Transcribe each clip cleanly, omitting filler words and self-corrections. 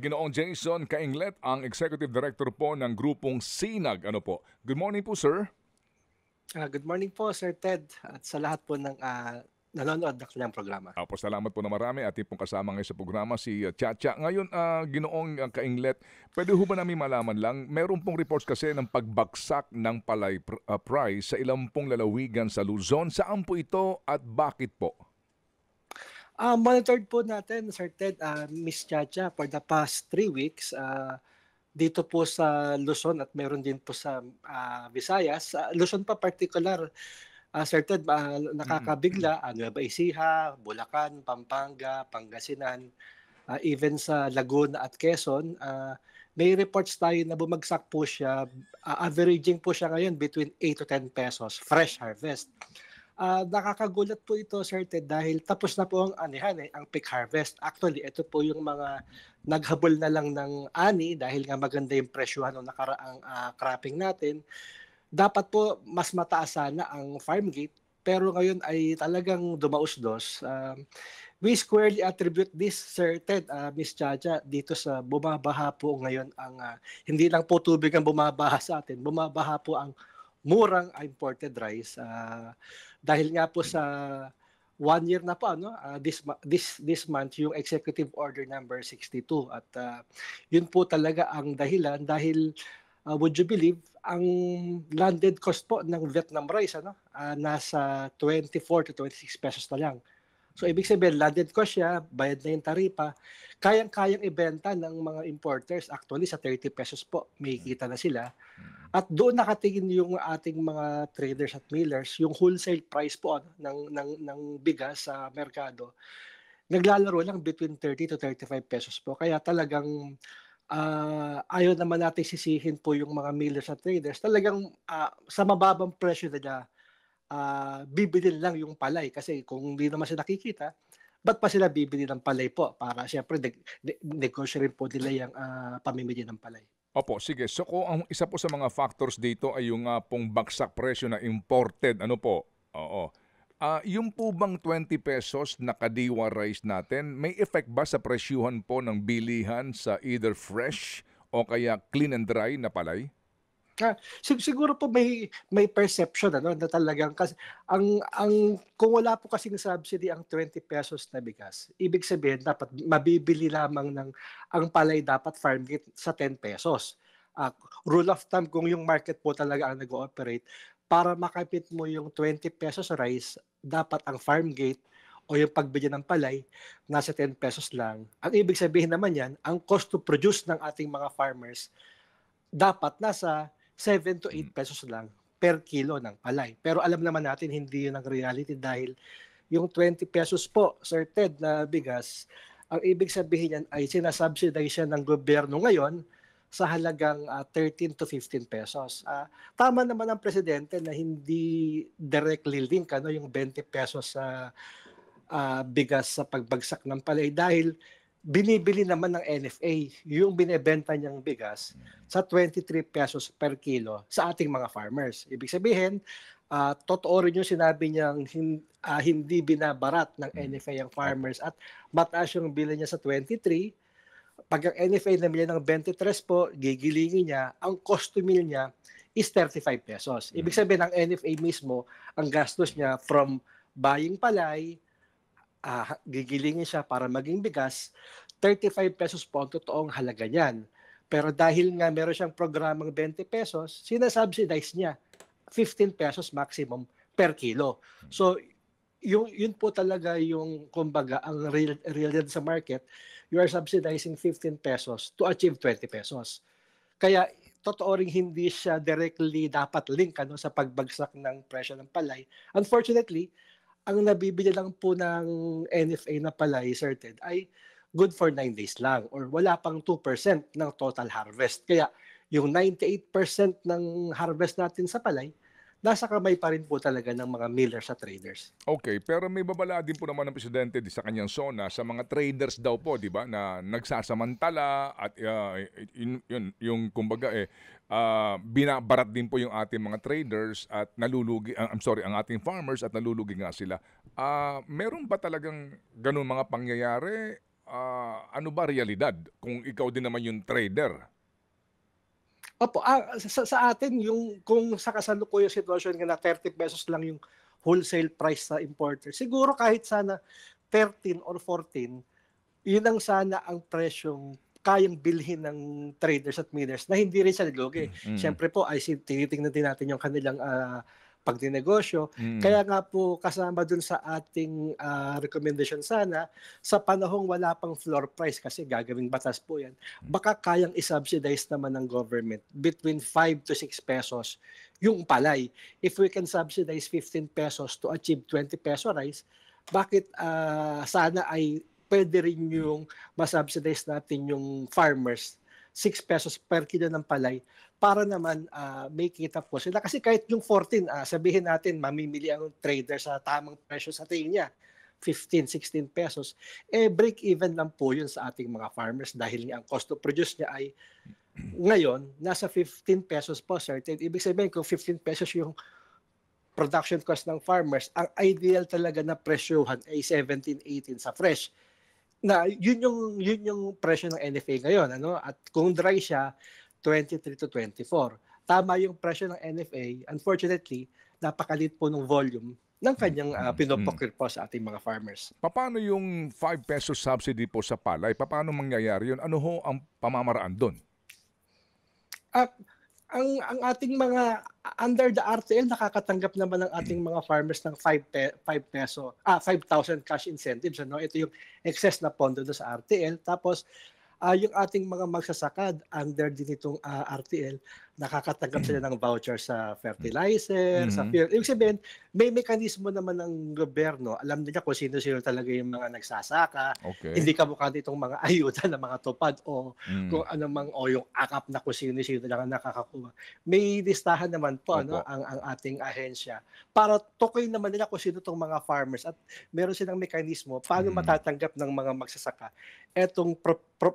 Ginoong Jason Kainglet, ang Executive Director po ng grupong Sinag. Ano po? Good morning po, sir. Good morning po, Sir Ted, at sa lahat po ng nanonood ng kanyang programa. Apo, salamat po na marami at pong kasama ngayon sa programa si Chacha. Ngayon, Ginoong Kainglet, pwede ho ba namin malaman lang, meron pong reports kasi ng pagbagsak ng palay price sa ilang pong lalawigan sa Luzon. Saan po ito at bakit po? Monitored po natin, Sir Ted, Miss Chacha, for the past 3 weeks, dito po sa Luzon at meron din po sa Visayas. Luzon pa particular, Sir Ted, nakakabigla, Nueva Ecija, Bulacan, Pampanga, Pangasinan, even sa Laguna at Quezon. May reports tayo na bumagsak po siya, averaging po siya ngayon between 8 to 10 pesos, fresh harvest. Nakakagulat po ito, Sir Ted, dahil tapos na po ang anihan, ang peak harvest. Actually, ito po yung mga naghabol na lang ng ani dahil nga maganda yung presyohan ng nakaraang cropping natin. Dapat po mas mataas sana ang farm gate, pero ngayon ay talagang dumausdos. We squarely attribute this, Sir Ted, Miss Chacha, dito sa bumabaha po ngayon ang hindi lang po tubig ang bumabaha sa atin, bumabaha po ang murang imported rice, dahil nga po sa 1 year na po this month yung executive order number 62, at yun po talaga ang dahilan dahil would you believe ang landed cost po ng Vietnam rice nasa 24 to 26 pesos na lang. So ibig sabihin, landed cost siya, bayad na yung taripa, kayang-kayang ibenta ng mga importers. Actually, sa 30 pesos po, may kita na sila. At doon nakatingin yung ating mga traders at millers, yung wholesale price po ng bigas sa merkado. Naglalaro lang between 30 to 35 pesos po. Kaya talagang ayaw naman natin sisihin po yung mga millers at traders. Talagang sa mababang presyo nila, bibili lang yung palay kasi kung hindi naman sila nakikita, ba't pa sila bibili ng palay po? Para siyempre negosyo rin po nila yung pamimili ng palay. Opo, sige. So kung ang isa po sa mga factors dito ay yung pong bagsak presyo na imported, ano po? Oo. Yung po bang 20 pesos na kadiwa rice natin, may effect ba sa presyuhan po ng bilihan sa either fresh o kaya clean and dry na palay? Siguro po may perception na talagang kasi ang kung wala po kasing subsidy ang 20 pesos na bigas, ibig sabihin dapat mabibili lamang ang palay dapat farm gate sa 10 pesos. Rule of thumb, kung yung market po talaga ang nag-ooperate, para makapit mo yung 20 pesos rice, dapat ang farm gate o yung pagbili ng palay nasa 10 pesos lang. Ang ibig sabihin naman yan, ang cost to produce ng ating mga farmers dapat nasa 7 to 8 pesos lang per kilo ng palay. Pero alam naman natin hindi yun ang reality dahil yung 20 pesos po, Sir Ted, na bigas, ang ibig sabihin yan ay sinasubsidize siya ng gobyerno ngayon sa halagang 13 to 15 pesos. Tama naman ang presidente na hindi directly link yung 20 pesos sa bigas sa pagbagsak ng palay dahil binibili naman ng NFA yung binebenta niyang bigas sa 23 pesos per kilo sa ating mga farmers. Ibig sabihin, totoo rin yung sinabi niyang hindi binabarat ng NFA ang farmers at mataas yung bili niya sa 23. Pag ang NFA namili ng 23 po, gigilingin niya, ang cost to meal niya is 35 pesos. Ibig sabihin, ang NFA mismo, ang gastos niya from buying palay, gigilingin siya para maging bigas, 35 pesos po ang totoong halaga niyan. Pero dahil nga meron siyang programang 20 pesos, sinasubsidize niya 15 pesos maximum per kilo. So, yun po talaga yung, kumbaga, ang real sa market, you are subsidizing 15 pesos to achieve 20 pesos. Kaya, totoo rin hindi siya directly dapat link sa pagbagsak ng presyo ng palay. Unfortunately, ang nabibili lang po ng NFA na palay, Sir Ted, ay good for 9 days lang or wala pang 2% ng total harvest. Kaya yung 98% ng harvest natin sa palay, nasa kamay pa rin po talaga ng mga millers at traders. Okay, pero may babala din po naman ng presidente sa kanyang SONA sa mga traders daw po, 'di ba, na nagsasamantala at yung kumbaga binabarat din po yung ating mga traders at nalulugi ang ating farmers at nalulugi nga sila. Meron ba talagang ganun mga pangyayari ano ba realidad kung ikaw din naman yung trader? Opo, sa atin yung kung sa kasalukuyang sitwasyon nga na ₱30 lang yung wholesale price sa importer, siguro kahit sana 13 or 14, yun ang sana ang presyong kayang bilhin ng traders at miners na hindi rin sila lugi. Mm. Siyempre po ay tinitingnan din natin yung kanilang pagnenegosyo. Mm. Kaya nga po kasama dun sa ating recommendation sana, sa panahong wala pang floor price kasi gagawing batas po yan, baka kayang i-subsidize naman ng government between 5 to 6 pesos yung palay. If we can subsidize 15 pesos to achieve 20 peso rice, bakit sana ay pwede rin yung masubsidize natin yung farmers 6 pesos per kilo ng palay para naman may kita po sila. Kasi kahit yung 14, sabihin natin mamimili ang trader sa tamang presyo sa tingin niya, 15, 16 pesos, break even lang po yun sa ating mga farmers dahil ang cost to produce niya ay ngayon, nasa 15 pesos po, certain. Ibig sabihin, kung 15 pesos yung production cost ng farmers, ang ideal talaga na presyohan ay 17, 18 sa fresh. Na yun yung presyo ng NFA ngayon, ano? At kung dry siya, 23 to 24. Tama yung presyo ng NFA. Unfortunately, napakalit po ng volume ng kanyang pinoprocure po sa ating mga farmers. Paano yung 5 pesos subsidy po sa palay? Paano mangyayari yun? Ano ho ang pamamaraan doon? At ang ating mga under the RTL nakakatanggap naman ng ating mga farmers ng 5,000 cash incentives, ano. Ito yung excess na pondo do sa RTL. Tapos yung ating mga magsasaka under din itong RTL, nakakatanggap sila ng voucher sa fertilizer, sa fuel. Ibig sabihin, may mekanismo naman ng gobyerno. Alam nila kung sino-sino talaga yung mga nagsasaka. Okay. Hindi kamukha itong mga ayuda na mga tupad o kung ano mang o yung akap na kung sino-sino lang ang nakakakuha. May listahan naman po ano, Opo. ang ating ahensya para tukoy naman nila kung sino itong mga farmers at meron silang mekanismo paano matatanggap ng mga magsasaka etong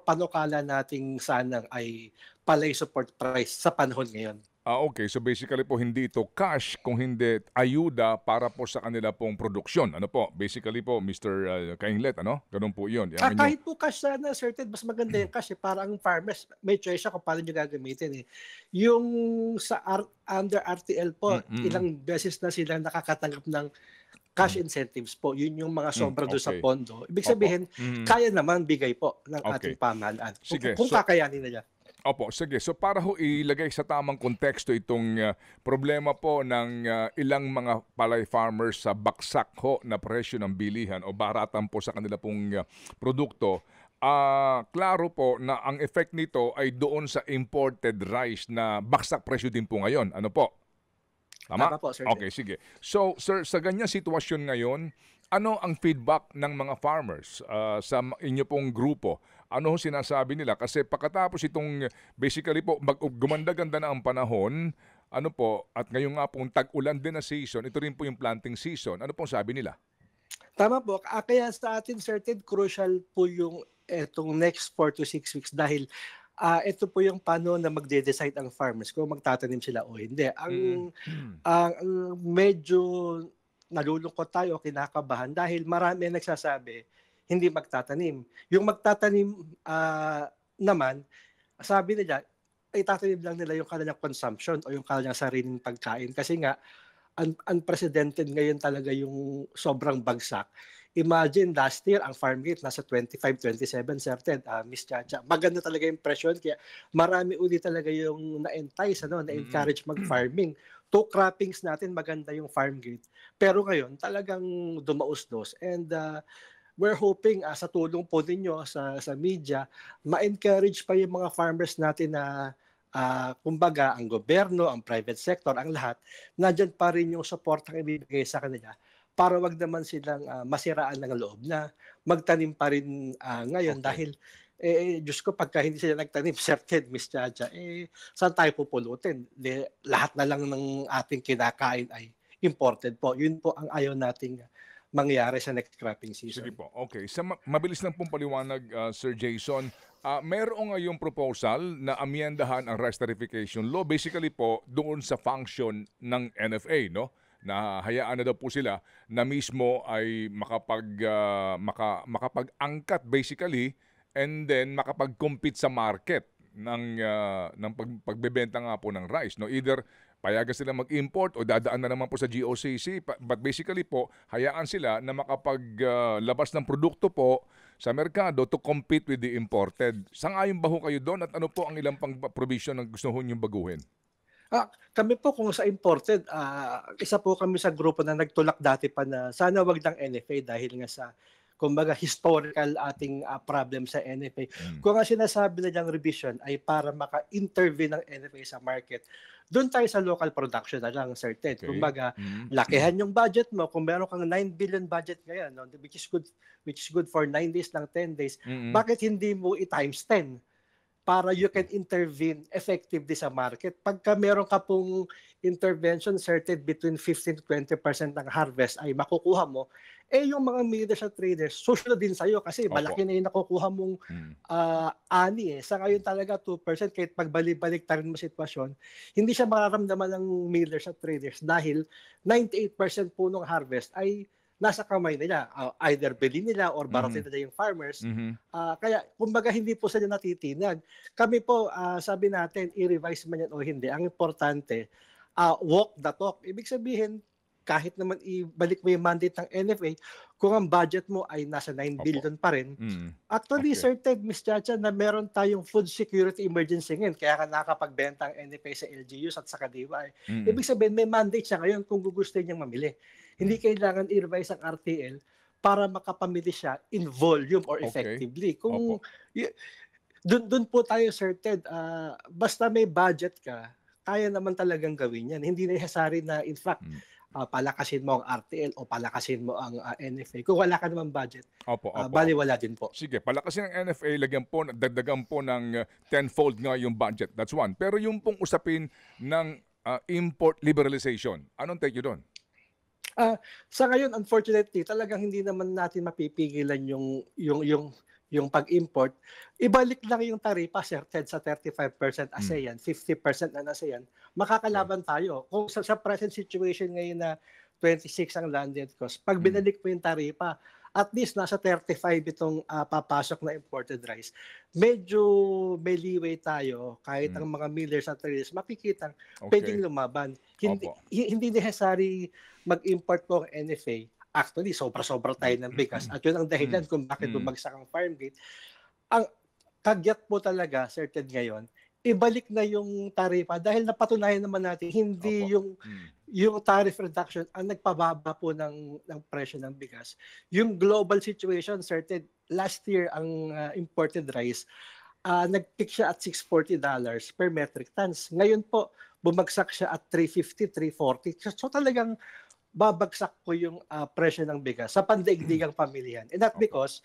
panukala nating sanang ay palay support price sa panahon ngayon. Okay. So basically po, hindi ito cash, kung hindi ayuda para po sa kanila pong produksyon. Ano po? Basically po, Mr. Kainglet, ano? Ganun po yun. Yung inyo. Kahit po cash sana, certain, mas maganda yung cash para ang farmers, may choice siya kung paano nyo gagamitin. Yung sa under RTL po, ilang beses na sila nakakatanggap ng cash incentives po. Yun yung mga sobra doon sa Okay. pondo. Ibig Opo. sabihin, kaya naman bigay po ng Okay. ating pamahalaan. Sige. Kung So, kakayanin nila. opo, sige. So para ho ilagay sa tamang konteksto itong problema po ng ilang mga palay farmers sa baksak ho na presyo ng bilihan o baratan po sa kanila pong produkto, klaro po na ang effect nito ay doon sa imported rice na baksak presyo din po ngayon. Ano po? Tama? Tama po, Sir Okay, sige. So, sir, sa ganyang sitwasyon ngayon, ano ang feedback ng mga farmers sa inyo pong grupo? Ano ho sinasabi nila? Kasi pagkatapos itong, basically po, gumanda-ganda na ang panahon, ano po, at ngayon nga pong tag-ulan din na season, ito rin po yung planting season. Ano pong sabi nila? Tama po. Kaya sa atin, certain, crucial po yung etong next 4 to 6 weeks dahil ito po yung paano na magde-decide ang farmers kung magtatanim sila o hindi. Ang medyo nalulungkot tayo, kinakabahan dahil marami ang nagsasabi hindi magtatanim. Yung magtatanim naman, sabi nila, itatanim lang nila yung kanilang consumption o yung kanilang sariling pagkain kasi nga unprecedented ngayon talaga yung sobrang bagsak. Imagine last year ang farm gate nasa 25, 27 certain, Miss Chacha. Maganda talaga yung presyon kaya marami uli talaga yung na-entice, na-encourage mag-farming. 2 croppings natin maganda yung farm gate. Pero ngayon talagang dumausdos and we're hoping sa tulong po ninyo sa media, ma-encourage pa yung mga farmers natin na kumbaga ang gobyerno, ang private sector, ang lahat, nandyan pa rin yung support ang ibibigay sa kanila para wag naman silang masiraan ng loob na magtanim pa rin ngayon. Okay. Dahil Diyos ko, pagka hindi sila nagtanim, certain, Miss Chacha, saan tayo pupulutin? Lahat na lang ng ating kinakain ay imported po. Yun po ang ayaw nating mangyari sa next cropping season. Sige po. Okay. Sa mabilis lang pong paliwanag, Sir Jason, mayroong ngayong proposal na amyendahan ang rice tariffication law. Basically po, doon sa function ng NFA, no? na hayaan na daw po sila na mismo ay makapag-angkat basically and then makapag-compete sa market ng pagbebenta nga po ng rice. No? Either payagan sila mag-import o dadaan na naman po sa GOCC. But basically po, hayaan sila na makapaglabas ng produkto po sa merkado to compete with the imported. Sang-ayon ba ho kayo doon at ano po ang ilang pang provision na gusto ho niyong baguhin? Kami po kung sa imported, isa po kami sa grupo na nagtulak dati pa na sana wag ng NFA dahil nga sa kumbaga historical ating problem sa NFA. Kung ang sinasabi nilang revision ay para maka-intervene ng NFA sa market, doon tayo sa local production na lang, Sir Ted. Okay. Kumbaga, lakihan yung budget mo. Kung meron kang 9 billion budget ngayon, no, which is good for 9 days lang, 10 days, bakit hindi mo i-times 10? Para you can intervene effectively sa market. Pagka meron ka pong intervention certain between 15 to 20% ng harvest ay makukuha mo, yung mga millers at traders, susunod din sa'yo kasi malaki na yung nakukuha mong ani eh. Sa ngayon talaga 2%, kahit pagbalik-balik ta rin mo sitwasyon, hindi siya mararamdaman ng millers at traders dahil 98% po ng harvest ay nasa kamay nila. Either bili nila or baratin nila yung farmers. Kaya, kumbaga, hindi po sila natitinag. Kami po, sabi natin, i-revise man yan o hindi. Ang importante, walk the talk. Ibig sabihin, kahit naman ibalik mo yung mandate ng NFA, kung ang budget mo ay nasa 9 billion pa rin, actually, Sir Ted, Ms. Chacha, na meron tayong food security emergency ngayon, kaya ka nakapagbenta ang NFA sa LGUs at sa Kadiwa. Ibig sabihin, may mandate siya ngayon kung gugustuhin niyang mamili. Hindi kailangan i-revise ang RTL para makapamili siya in volume or effectively. Kung doon po tayo, Sir Ted, basta may budget ka, kaya naman talagang gawin yan. Hindi necessary na, in fact, palakasin mo ang RTL o palakasin mo ang NFA. Kung wala ka naman budget, baliwala din po. Sige, palakasin ang NFA, dagdagan po ng tenfold nga yung budget. That's one. Pero yung pong usapin ng import liberalization, anong take nyo doon? Sa ngayon, unfortunately, talagang hindi naman natin mapipigilan yung pag-import. Ibalik lang yung taripa, Sir Ted, sa 35% ASEAN, 50% na ASEAN. Makakalaban tayo. Kung sa present situation ngayon na 26 ang landed cost, pag binalik mo yung taripa, at least nasa 35 itong papasok na imported rice. Medyo may leeway tayo kahit ang mga millers at traders makikita pwedeng lumaban. Hindi necessary mag-import po ang NFA. Actually, sobra-sobra tayo ng bigas at yun ang dahilan kung bakit bumagsak ang farm gate. Ang kagyat po talaga, certain ngayon, ibalik na yung tarifa dahil napatunayan naman natin hindi yung tariff reduction ang nagpababa po ng presyo ng bigas. Yung global situation, certain last year ang imported rice nag-peak siya at $640 per metric tons. Ngayon po bumagsak siya at 350, 340. So talagang babagsak po yung presyo ng bigas sa pandaigdigang pamilyan. And that because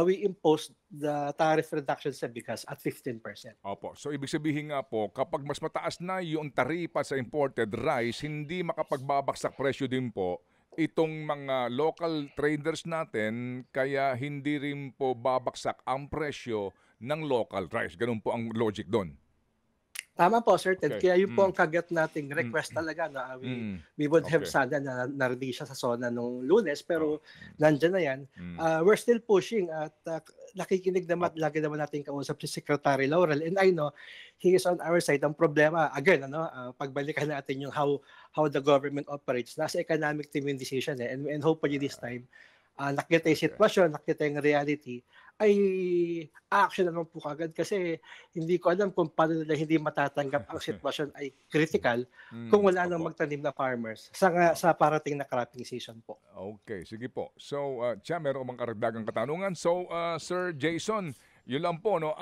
we imposed the tariff reduction sa bigas at 15%. Opo. So ibig sabihin nga po, kapag mas mataas na yung taripa sa imported rice, hindi makapagbabagsak presyo din po itong mga local traders natin, kaya hindi rin po babagsak ang presyo ng local rice. Ganun po ang logic doon. Tama po, Sir Ted. Kaya yun po ang kagat nating request talaga na we would have sana na narinig siya sa SONA nung Lunes, pero nandyan na yan. We're still pushing at nakikinig naman, lagi naman natin kausap si Secretary Laurel, and I know he is on our side. Ang problema, again, pagbalikan natin yung how the government operates. Nasa economic team yung decision and hopefully this time, nakita yung sitwasyon, nakita yung reality, ay action naman po kagad kasi hindi ko alam kung paano nila hindi matatanggap ang sitwasyon ay critical kung wala nang magtanim na farmers sa parating na cropping season po. Okay, sige po. So, Chia, meron bang karagdagang katanungan? So, Sir Jason, yun lang po, no?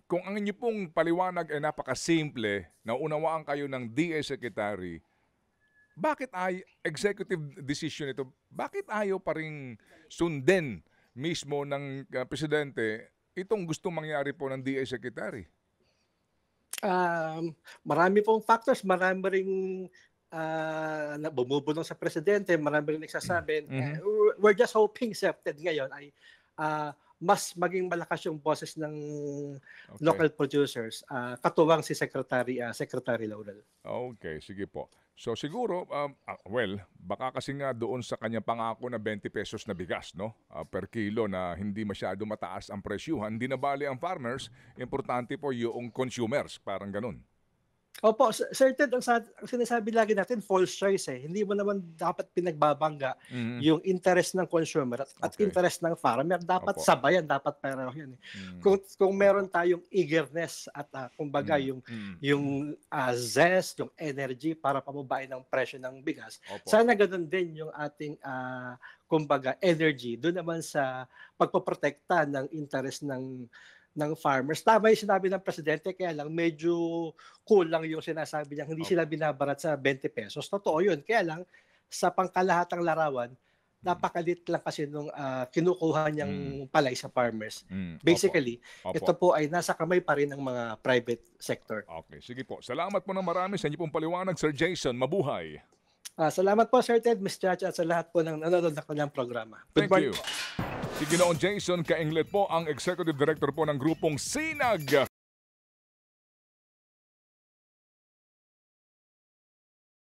Kung ang inyo pong paliwanag ay napakasimple, naunawaan kayo ng DA Secretary, bakit executive decision ito, bakit ayaw pa rin sundin mismo ng presidente itong gustong mangyari po ng DA Secretary? Marami pong factors, marami ring bumubulong sa presidente, marami rin nagsasabi. We're just hoping, accepted ngayon, ay mas maging malakas yung boses ng local producers, katuwang si Secretary Laurel. Okay, sige po. So siguro, baka kasi nga doon sa kanya pangako na 20 pesos na bigas, no? Per kilo na hindi masyado mataas ang presyuhan, hindi na bali ang farmers, importante po yung consumers, parang ganun. Opo, Sir Ted, ang sinasabi lagi natin, false choice eh. Hindi mo naman dapat pinagbabangga Mhm. yung interest ng consumer at Okay. interest ng farmer. Dapat Opo. sabayan, dapat pareho yan eh. Mm. Kung meron tayong eagerness at kumbaga yung zest, yung energy para pababain ng presyo ng bigas, Opo. sana ganun din yung ating kumbaga energy doon naman sa pagpoprotekta ng interest ng farmers. Tama yung sinabi ng presidente, kaya lang medyo kulang yung sinasabi niya. Hindi sila binabarat sa 20 pesos. Totoo yun. Kaya lang, sa pangkalahatang larawan, napakalit lang kasi nung kinukuha niyang palay sa farmers. Basically, Opo. ito po ay nasa kamay pa rin ng mga private sector. Okay, sige po. Salamat po ng marami sa inyo pong paliwanag, Sir Jason. Mabuhay. Salamat po, Sir Ted, Ms. Chacha, at sa lahat po ng nanonood na kanyang programa. Thank you. Si Ginoong Jason Kainglet po ang Executive Director po ng grupong Sinag